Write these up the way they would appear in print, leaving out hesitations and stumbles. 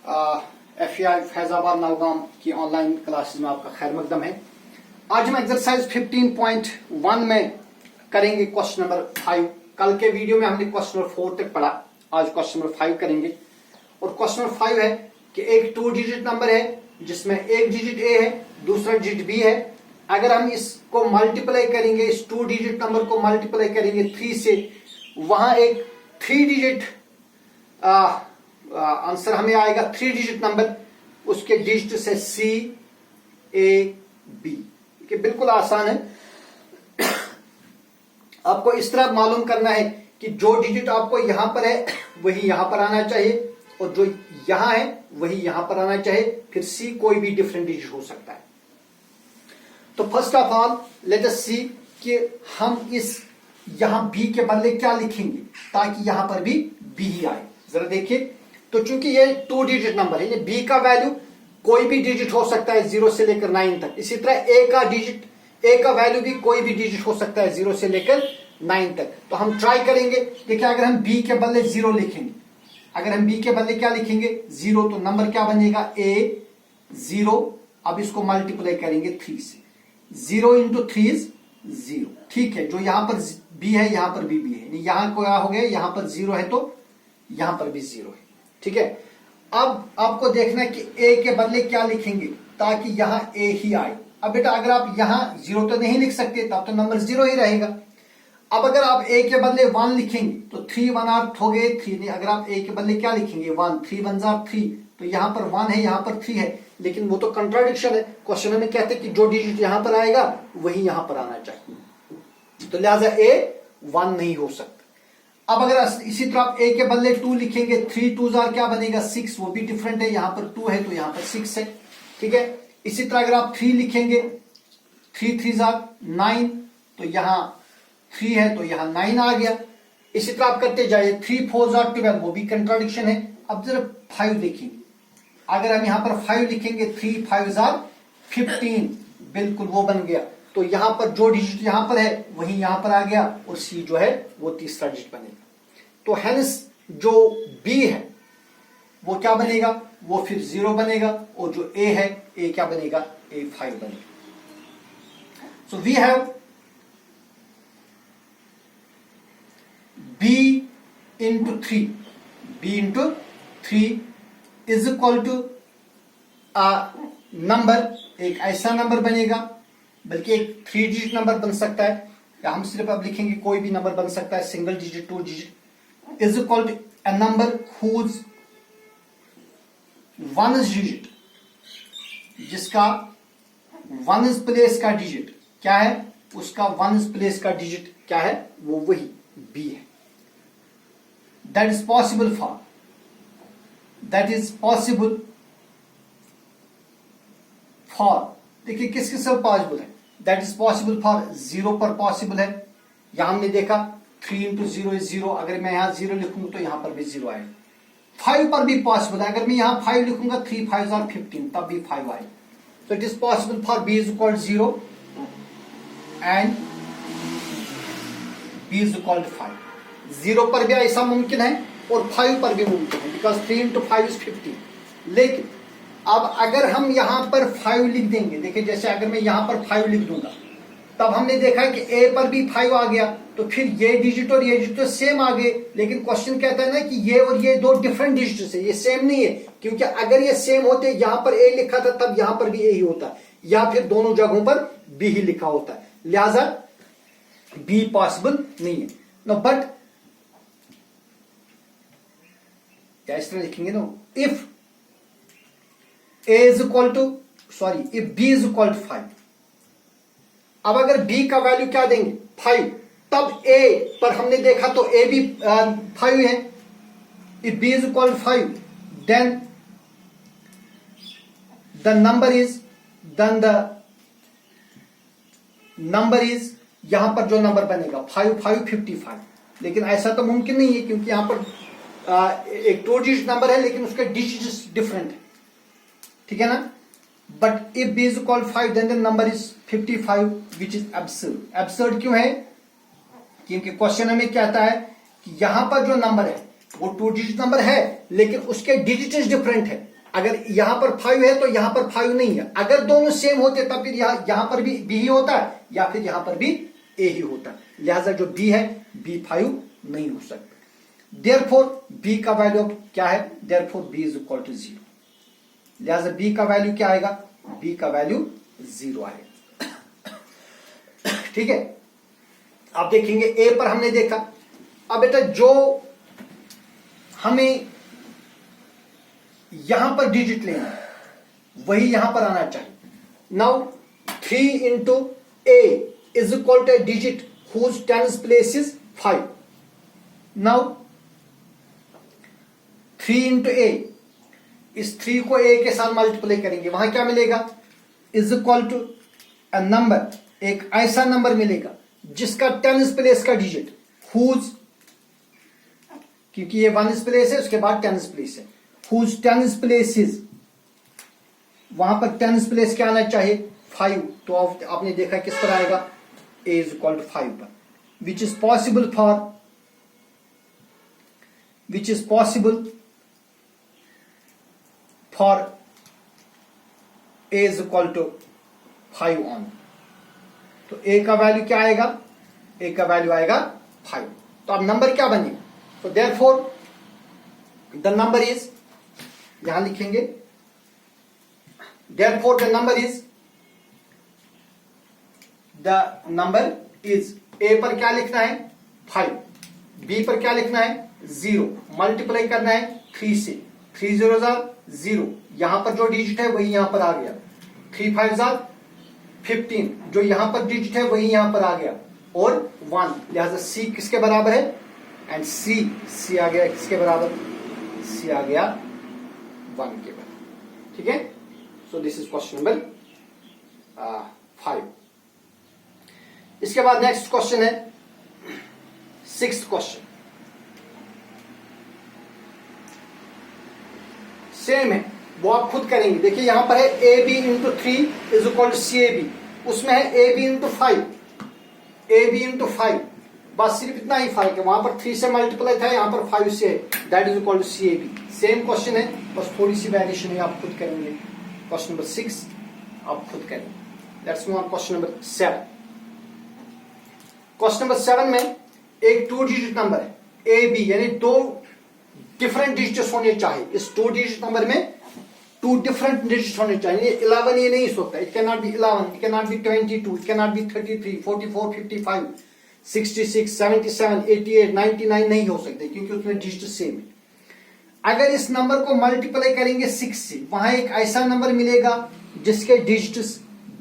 FEI Faizabad Nowgam की online classes में आपका खैर मकदम है। आज हम एक्सरसाइज 15.1 में करेंगे क्वेश्चन नंबर 5। कल के वीडियो में हमने क्वेश्चन नंबर 4 तक पढ़ा, आज क्वेश्चन नंबर 5 करेंगे। और क्वेश्चन नंबर 5 है कि एक 2 डिजिट नंबर है जिसमें एक डिजिट ए है, दूसरा डिजिट बी है। अगर हम इसको मल्टीप्लाई करेंगे, इस 2 डिजिट नंबर को मल्टीप्लाई करेंगे 3 से, वहां एक 3 डिजिट आंसर हमें आएगा 3 डिजिट नंबर, उसके डिजिट से सी ए बी। बिल्कुल आसान है। आपको इस तरह मालूम करना है कि जो डिजिट आपको यहां पर है वही यहां पर आना चाहिए, और जो यहां है वही यहां पर आना चाहिए। फिर सी कोई भी डिफरेंट डिजिट हो सकता है। तो first of all let us see कि हम इस यहां बी के बदले क्या लिखेंगे ताकि यहां पर भी बी ही आए। जरा देखिए, तो चूंकि ये 2 डिजिट नंबर है, ये बी का वैल्यू कोई भी डिजिट हो सकता है 0 से लेकर 9 तक। इसी तरह ए का वैल्यू भी कोई भी डिजिट हो सकता है 0 से लेकर 9 तक। तो हम ट्राई करेंगे। देखिए, अगर हम बी के बदले 0 लिखेंगे, अगर हम बी के बदले क्या लिखेंगे 0, तो नंबर क्या बनेगा ए 0। अब इसको मल्टीप्लाई करेंगे 3 से, 0 इंटू 3 इज 0। ठीक है, जो यहां पर बी है यहां पर भी बी है, यहां क्या हो गया, यहां पर 0 है तो यहां पर भी 0 है। ठीक है, अब आपको देखना है कि ए के बदले क्या लिखेंगे ताकि यहां ए ही आए। अब बेटा अगर आप यहां 0 तो नहीं लिख सकते, तब तो नंबर 0 ही रहेगा। अब अगर आप ए के बदले 1 लिखेंगे तो 3 1 8 हो गए 3 नहीं। अगर आप ए के बदले क्या लिखेंगे 1, 3 1 3, तो यहां पर 1 है यहां पर 3 है, लेकिन वो तो कंट्राडिक्शन है। क्वेश्चन में कहते हैं कि जो डिजिट यहां पर आएगा वही यहां पर आना चाहिए, तो लिहाजा ए 1 नहीं हो सकता। अब अगर इसी तरह आप ए के बदले 2 लिखेंगे, 3 2 क्या बनेगा 6, वो भी डिफरेंट है, यहां पर 2 है तो यहां पर 6 है। ठीक है, इसी तरह अगर आप 3 लिखेंगे, 3 3 9, तो यहां 3 है तो यहां 9 आ गया। इसी तरह आप करते जाइए, 3 4 12, वो भी कंट्राडिक्शन है। अब जरा 5 देखेंगे, अगर हम यहां पर 5 लिखेंगे, 3 5 15, बिल्कुल वो बन गया। तो यहां पर जो डिजिट यहां पर है वही यहां पर आ गया, और सी जो है वो तीसरा डिजिट बनेगा। तो हेंस जो बी है वो क्या बनेगा, वो फिर 0 बनेगा, और जो ए है ए क्या बनेगा, ए 5 बनेगा। So we have b into 3, b into 3 is equal to number, एक ऐसा नंबर बनेगा, बल्कि एक 3 डिजिट नंबर बन सकता है, या हम सिर्फ अब लिखेंगे कोई भी नंबर बन सकता है, single digit 2 digit, is equal to a number whose 1 digit, जिसका 1 प्लेस का डिजिट क्या है, उसका 1 प्लेस का डिजिट क्या है, वो वही बी है। That is possible for, that is possible for, देखिए किस किस पर पॉसिबल है, दैट इज पॉसिबल फॉर 0 पर पॉसिबल है। यहां हमने देखा 3 इंटू 0 इज 0, अगर मैं यहां 0 लिखूंगा तो यहां पर भी 0 आएगा। 5 पर भी पॉसिबल है, अगर मैं यहां 5 लिखूंगा 3 5 15, तब भी 5 आएगा। तो it is possible for b is equal 0 and b is equal 5। 0 पर भी ऐसा मुमकिन है और 5 पर भी मुमकिन है, बिकॉज 3 इंटू 5 इज 15। लेकिन अब अगर हम यहां पर 5 लिख देंगे, देखिए जैसे अगर मैं यहां पर 5 लिख दूंगा, तब हमने देखा कि ए पर भी 5 आ गया, तो फिर ये डिजिट और ये डिजिट तो सेम आ गए। लेकिन क्वेश्चन कहता है ना कि ये और ये 2 डिफरेंट डिजिट है, ये सेम नहीं है, क्योंकि अगर ये सेम होते, यहां पर ए लिखा था तब यहां पर भी ए ही होता, या फिर दोनों जगहों पर बी ही लिखा होता है, लिहाजा बी पॉसिबल नहीं है। नो बट क्या इस तरह लिखेंगे ना, if a is equal to, sorry, if b is equal to 5, अब अगर b का वैल्यू क्या देंगे 5, तब a पर हमने देखा तो a भी 5 है। if b is equal to 5, then the number is, यहां पर जो नंबर बनेगा 5 5 55। लेकिन ऐसा तो मुमकिन नहीं है, क्योंकि यहां पर एक 2 डिजिट नंबर है लेकिन उसके डिजिट डिफरेंट है। ठीक है ना, but if b is equal 5 then the number is 55, which is absurd. Absurd क्यों है, क्योंकि क्वेश्चन हमें कहता है कि यहां पर जो नंबर है वो 2 डिजिट नंबर है, लेकिन उसके डिजिट्स डिफरेंट है। अगर यहां पर 5 है तो यहां पर 5 नहीं है। अगर दोनों सेम होते तब फिर यहां पर भी बी ही होता है या फिर यहां पर भी ए ही होता है। लिहाजा जो बी है बी 5 नहीं हो सकता। देयरफॉर बी का वैल्यू क्या है, therefore B is equal to 0। लिहाजा बी का वैल्यू क्या आएगा, बी का वैल्यू 0 आएगा। ठीक है, आप देखेंगे ए पर हमने देखा। अब बेटा जो हमें यहां पर डिजिट लेना वही यहां पर आना चाहिए। Now 3 into a is equal to a digit whose tens place is 5। Now 3 into a, इस 3 को ए के साथ मल्टीप्लाई करेंगे, वहां क्या मिलेगा, is equal to a number, एक ऐसा नंबर मिलेगा जिसका टेंस प्लेस का डिजिट हुज, क्योंकि ये 1 प्लेस है उसके बाद टेंस प्लेस है, हुज टेंस प्लेस इज, वहां पर टेंस प्लेस क्या आना चाहिए 5। तो आपने देखा किस पर आएगा, ए इज इक्वल टू 5 पर, which is possible for A is equal to 5 on. तो ए का वैल्यू क्या आएगा, ए का वैल्यू आएगा 5। तो अब नंबर क्या बनेगा, तो देयरफॉर द नंबर इज, यहां लिखेंगे देयरफॉर द नंबर इज, ए पर क्या लिखना है 5, बी पर क्या लिखना है 0, मल्टीप्लाई करना है 3 से, 3 0 0, यहां पर जो डिजिट है वही यहां पर आ गया, 3 5 15, जो यहां पर डिजिट है वही यहां पर आ गया, और 1, लिहाजा सी किसके बराबर है, एंड सी आ गया किसके बराबर, सी आ गया 1 के बराबर। ठीक है, so this is question number 5। इसके बाद नेक्स्ट क्वेश्चन है 6th क्वेश्चन, सेम है, वो आप खुद करेंगे। देखिए यहां पर है A B into 3 is equal to C A B, उसमें है A B into 5, A B into 5, बस सिर्फ इतना ही फर्क है, वहां पर 3 से मल्टीप्लाई था, यहां पर 5 से, that is equal to C A B. Same question है, बस थोड़ी सी वेरिएशन है, आप खुद करेंगे। क्वेश्चन नंबर 6 आप खुद करेंगे। Let's move on question number 7। Question number 7 में एक 2 डिजिट नंबर है ए बी, यानी 2 डिफरेंट डिजिट्स होने चाहिए। इस 2 डिजिट नंबर में 2 डिफरेंट डिजिट्स होने चाहिए। 11 ये नहीं हो सकता, it can not be 11, it can not be 22, it can not be 33, 44, 55, 66, 77, 88, 99 नहीं हो सकते, क्योंकि उसमें डिजिट सेम है। अगर इस नंबर को मल्टीप्लाई करेंगे 6 से, वहां एक ऐसा नंबर मिलेगा जिसके डिजिट्स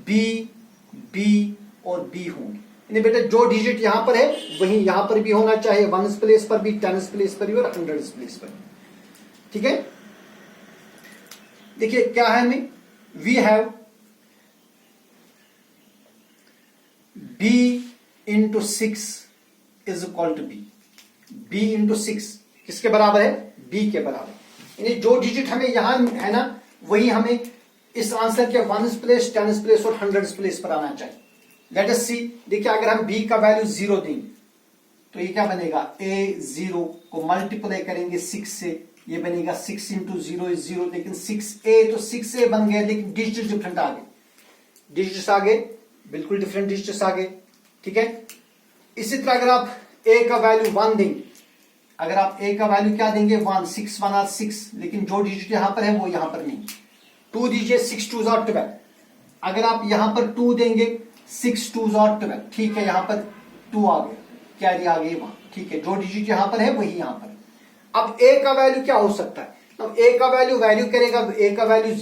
बी, बी और बी होंगे। यानी बेटा जो डिजिट यहां पर है वही यहां पर भी होना चाहिए, 1 प्लेस पर भी, 10 प्लेस पर भी और 100 प्लेस पर। ठीक है, देखिए क्या है हमें, we have B into 6 is equal to B, B into 6 किसके बराबर है, बी के बराबर। यानी जो डिजिट हमें यहां है ना वही हमें इस आंसर के 1 प्लेस, 10 प्लेस और 100 प्लेस पर आना चाहिए। लेट अस सी, देखिए अगर हम b का वैल्यू 0 देंगे तो ये क्या बनेगा, a0 को मल्टीप्लाई करेंगे 6 से, ये बनेगा 6 इंटू 0 इज 0, लेकिन 6a तो 6a बन गया, लेकिन डिजिट डिफरेंट आ गए, डिजिट्स आ गए, बिल्कुल डिफरेंट डिजिट्स आ गए। ठीक है, इसी तरह अगर आप a का वैल्यू 1 देंगे, अगर आप a का वैल्यू क्या देंगे 1, 6 1 आर 6, लेकिन जो डिजिट यहां पर है वो यहां पर नहीं, 2 दीजिए, 6 2 आर 12, अगर आप यहां पर 2 देंगे 6 2 आर 12, ठीक है, यहां पर 2 आ गया, कैरी आ गई वहां, ठीक है, जो डिजिट यहां पर है वही यहां पर। अब a का वैल्यू क्या हो सकता है, अब a का वैल्यू करेगा, a का वैल्यू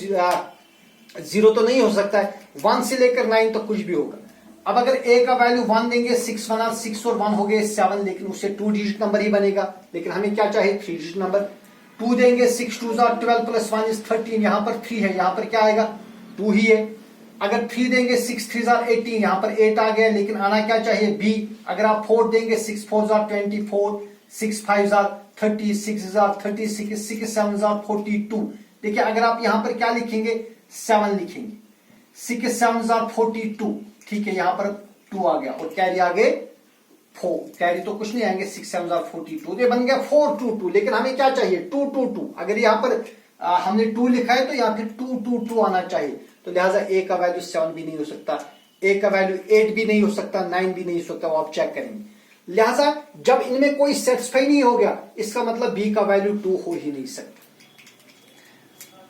0 तो नहीं हो सकता है, 1 से लेकर 9 तक कुछ भी होगा। अब अगर a का वैल्यू 1 देंगे, 6 1 आर 6 और 1 हो गए 7, लेकिन उससे 2 डिजिट नंबर ही बनेगा, लेकिन हमें क्या चाहिए 3 डिजिट नंबर। 2 देंगे, 6 2 आर 12 प्लस 1 इज 13, यहां पर 3 है, यहां पर क्या आएगा 2 ही है। अगर 3 देंगे, 6 3 आर 18, यहां पर 8 आ गया, लेकिन आना क्या चाहिए b। अगर आप 4 देंगे, 6 4 आर 24, 6 5 आर 30, 6 आर 36, 6 7 आर 42। देखिए अगर आप यहां पर क्या लिखेंगे 7 लिखेंगे, 6 7 आर 42, ठीक है, यहां पर 2 आ गया और कैरी आ गए 4, कैरी तो कुछ नहीं आएंगे, 6 7 आर 42, ये बन गया 4 2 2, लेकिन हमें क्या चाहिए 2 2 2। अगर यहां पर हमने 2 लिखा है तो यहाँ फिर 2 2 2 आना चाहिए। तो लिहाजा ए का वैल्यू 7 भी नहीं हो सकता, ए का वैल्यू 8 भी नहीं हो सकता, 9 भी नहीं हो सकता, वो आप चेक करेंगे। लिहाजा जब इनमें कोई सेटिस्फाई नहीं हो गया, इसका मतलब बी का वैल्यू 2 हो ही नहीं सकता।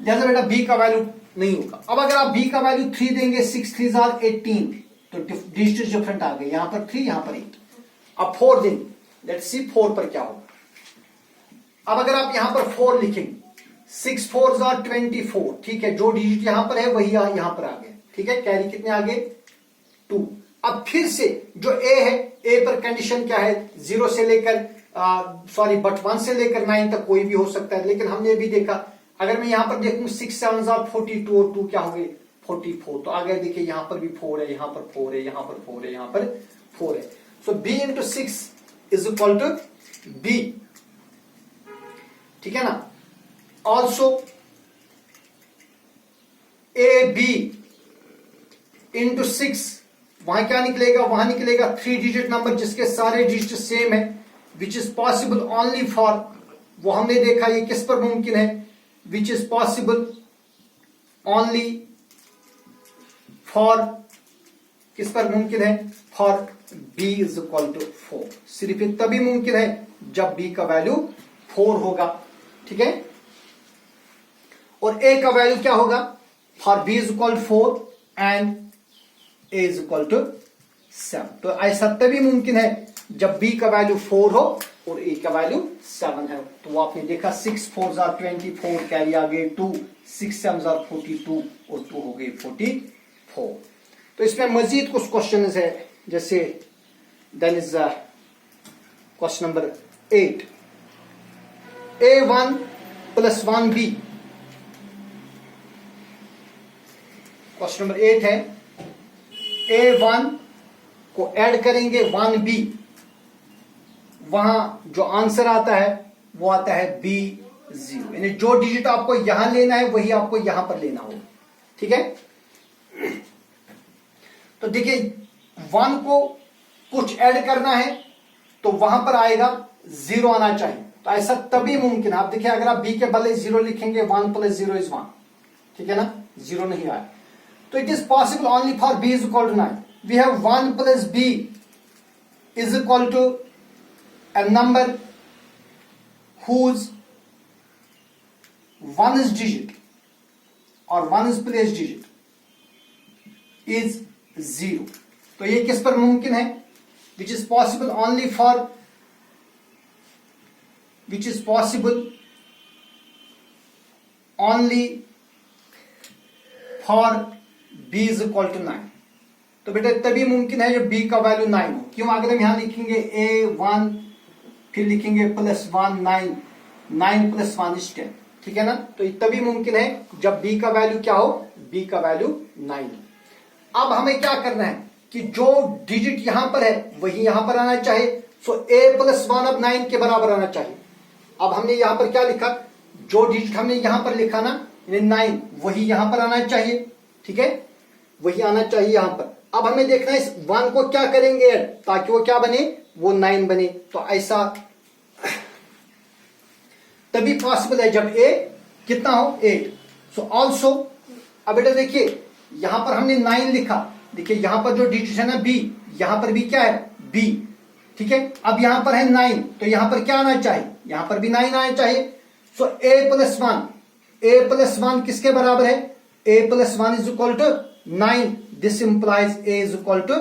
लिहाजा बेटा बी का वैल्यू नहीं होगा। अब अगर आप बी का वैल्यू 3 देंगे, 6 3 18, तो डिजिट डिफरेंट आ गए, यहां पर 3 यहां पर 8। अब 4 देंगे, लेट्स सी 4 पर क्या होगा। अब अगर आप यहां पर 4 लिखेंगे, 6 4 24, ठीक है, जो डिजिट यहां पर है वही यहां पर आ गया, ठीक है, कैरी कितने आ गए 2। अब फिर से जो ए है, ए पर कंडीशन क्या है, 0 से लेकर 1 से लेकर 9 तक कोई भी हो सकता है। लेकिन हमने भी देखा, अगर मैं यहां पर देखूं 6 7 42 और 2 क्या हो गए 44, तो आगे देखिए यहां पर भी 4 है, यहां पर 4 है, यहां पर 4 है, यहां पर 4 है। So b into 6 is equal to b, ठीक है ना। ऑल्सो ए बी इंटू 6, वहां क्या निकलेगा, वहां निकलेगा 3 डिजिट नंबर जिसके सारे डिजिट सेम है, which is possible only for, वो हमने देखा ये किस पर मुमकिन है, which is possible only for, किस पर मुमकिन है, for b is equal to 4। सिर्फ तभी मुमकिन है जब b का वैल्यू 4 होगा, ठीक है। और a का वैल्यू क्या होगा, for b is equal 4 and a is equal to 7। तो ऐसा तभी मुमकिन है जब b का वैल्यू 4 हो और a का वैल्यू 7 है। तो वो आपने देखा 6 4 24, कैरी आ गए 2, 6 7 42 और 2 हो गए 44। तो इसमें मजीद कुछ क्वेश्चन है, जैसे then is question number 8, a1 plus 1b, question number 8 है, a1 को ऐड करेंगे 1b, वहां जो आंसर आता है वो आता है b0, यानी जो डिजिट आपको यहां लेना है वही आपको यहां पर लेना होगा, ठीक है। तो देखिए 1 को कुछ ऐड करना है तो वहां पर आएगा 0 आना चाहिए, तो ऐसा तभी मुमकिन है। आप देखिए अगर आप b के बदले 0 लिखेंगे, 1 प्लस 0 इज 1, ठीक है ना, 0 नहीं आया। तो it is possible only for b is equal to 9। We have 1 plus b is equal to a number whose 1 is digit or 1 is place digit is 0। तो ये किस पर मुमकिन है, which is possible only for, which is possible only for b is equal to 9। तो बेटा तभी मुमकिन है जब b का वैल्यू 9 हो। क्यों, अगर हम यहां लिखेंगे a1 फिर लिखेंगे +1 9, 9 + 1 is 10, ठीक है ना। तो तभी मुमकिन है जब b का वैल्यू क्या हो, b का वैल्यू 9। अब हमें क्या करना है कि जो डिजिट यहां पर है वही यहां पर आना चाहिए। सो a + 1 अब 9 के बराबर आना चाहिए। अब हमने यहां पर क्या लिखा, जो डिजिट हमने यहां पर लिखा ना 9, वही यहां पर आना चाहिए, ठीक है, वही आना चाहिए यहां पर। अब हमें देखना है इस 1 को क्या करेंगे ऐड, ताकि वो क्या बने, वो 9 बने। तो ऐसा तभी पॉसिबल है जब a कितना हो, 8। सो ऑल्सो, अब बेटा देखिए यहां पर हमने 9 लिखा, देखिए यहां पर जो डिजिट है ना b, यहां पर भी क्या है b, ठीक है। अब यहां पर है 9, तो यहां पर क्या आना चाहिए, यहां पर भी 9 आना चाहिए। सो a + 1 किसके बराबर है, a + 1 is equal to 9। This implies a is equal to,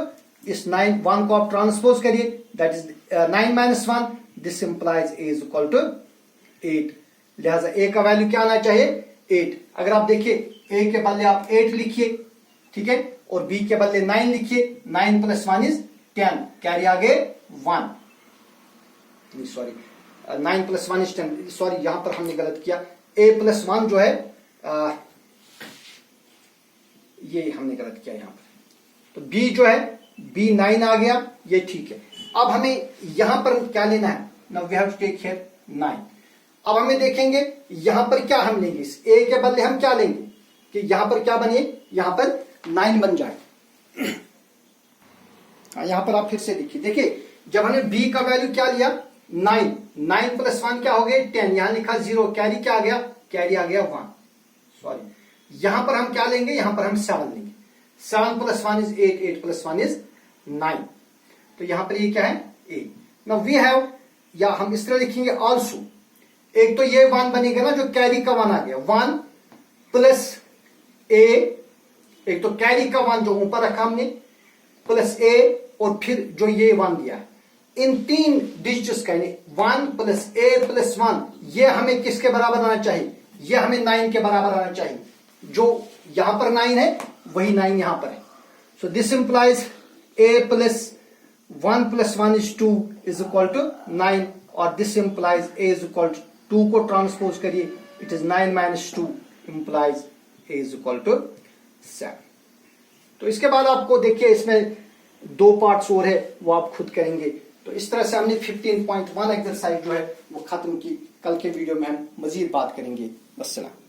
इस 9 1 को आप ट्रांसपोज करिए, that is 9 - 1, this implies a is equal to 8। लिहाजा a का वैल्यू क्या आना चाहिए, 8। अगर आप देखिए a के बदले आप 8 लिखिए, ठीक है, और b के बदले 9 लिखिए, 9 + 1 इज 10, कैरी आगे 1, सॉरी 9 + 1 इज 10, सॉरी यहां पर हमने गलत किया, a + 1 जो है ये हमने गलत किया यहां पर। तो b जो है b 9 आ गया, ये ठीक है। अब हमें यहां पर क्या लेना है, now we have to take here 9। अब हमें देखेंगे यहां पर क्या हम लेंगे, इस a के बदले हम क्या लेंगे कि यहां पर क्या बने, यहां पर 9 बन जाए। यहां पर आप फिर से देखिए जब हमने b का वैल्यू क्या लिया 9, 9 + 1 क्या हो गए 10, यहां लिखा 0, कैरी क्या आ गया, कैरी आ गया 1, सॉरी यहां पर हम क्या लेंगे, यहां पर हम 7 लेंगे। 7 + 1 इज 8, 8 + 1 इज 9, तो यहां पर ये क्या है a। नाउ वी हैव, या हम इस तरह लिखेंगे ऑल्सो, एक तो ये 1 बनेगा ना जो कैरी का 1 आ गया, 1 + a, एक तो कैरी का 1 जो ऊपर रखा हमने, प्लस a, और फिर जो ये 1 दिया है, इन 3 डिजिट्स का 1 + a + 1, ये हमें किसके बराबर आना चाहिए, ये हमें 9 के बराबर आना चाहिए। जो यहां पर 9 है वही 9 यहां पर है। So this implies a + 1 + 1 is 2 is equal to 9, और this implies a is equal to 2 को ट्रांसपोज करिए, it is 9 - 2 implies a is equal to 7। तो इसके बाद आपको देखिए इसमें 2 पार्ट्स और है, वो आप खुद करेंगे। तो इस तरह से हमने 15.1 एक्सरसाइज जो है वो खत्म की। कल के वीडियो में हम मजीद बात करेंगे। अस्सलाम।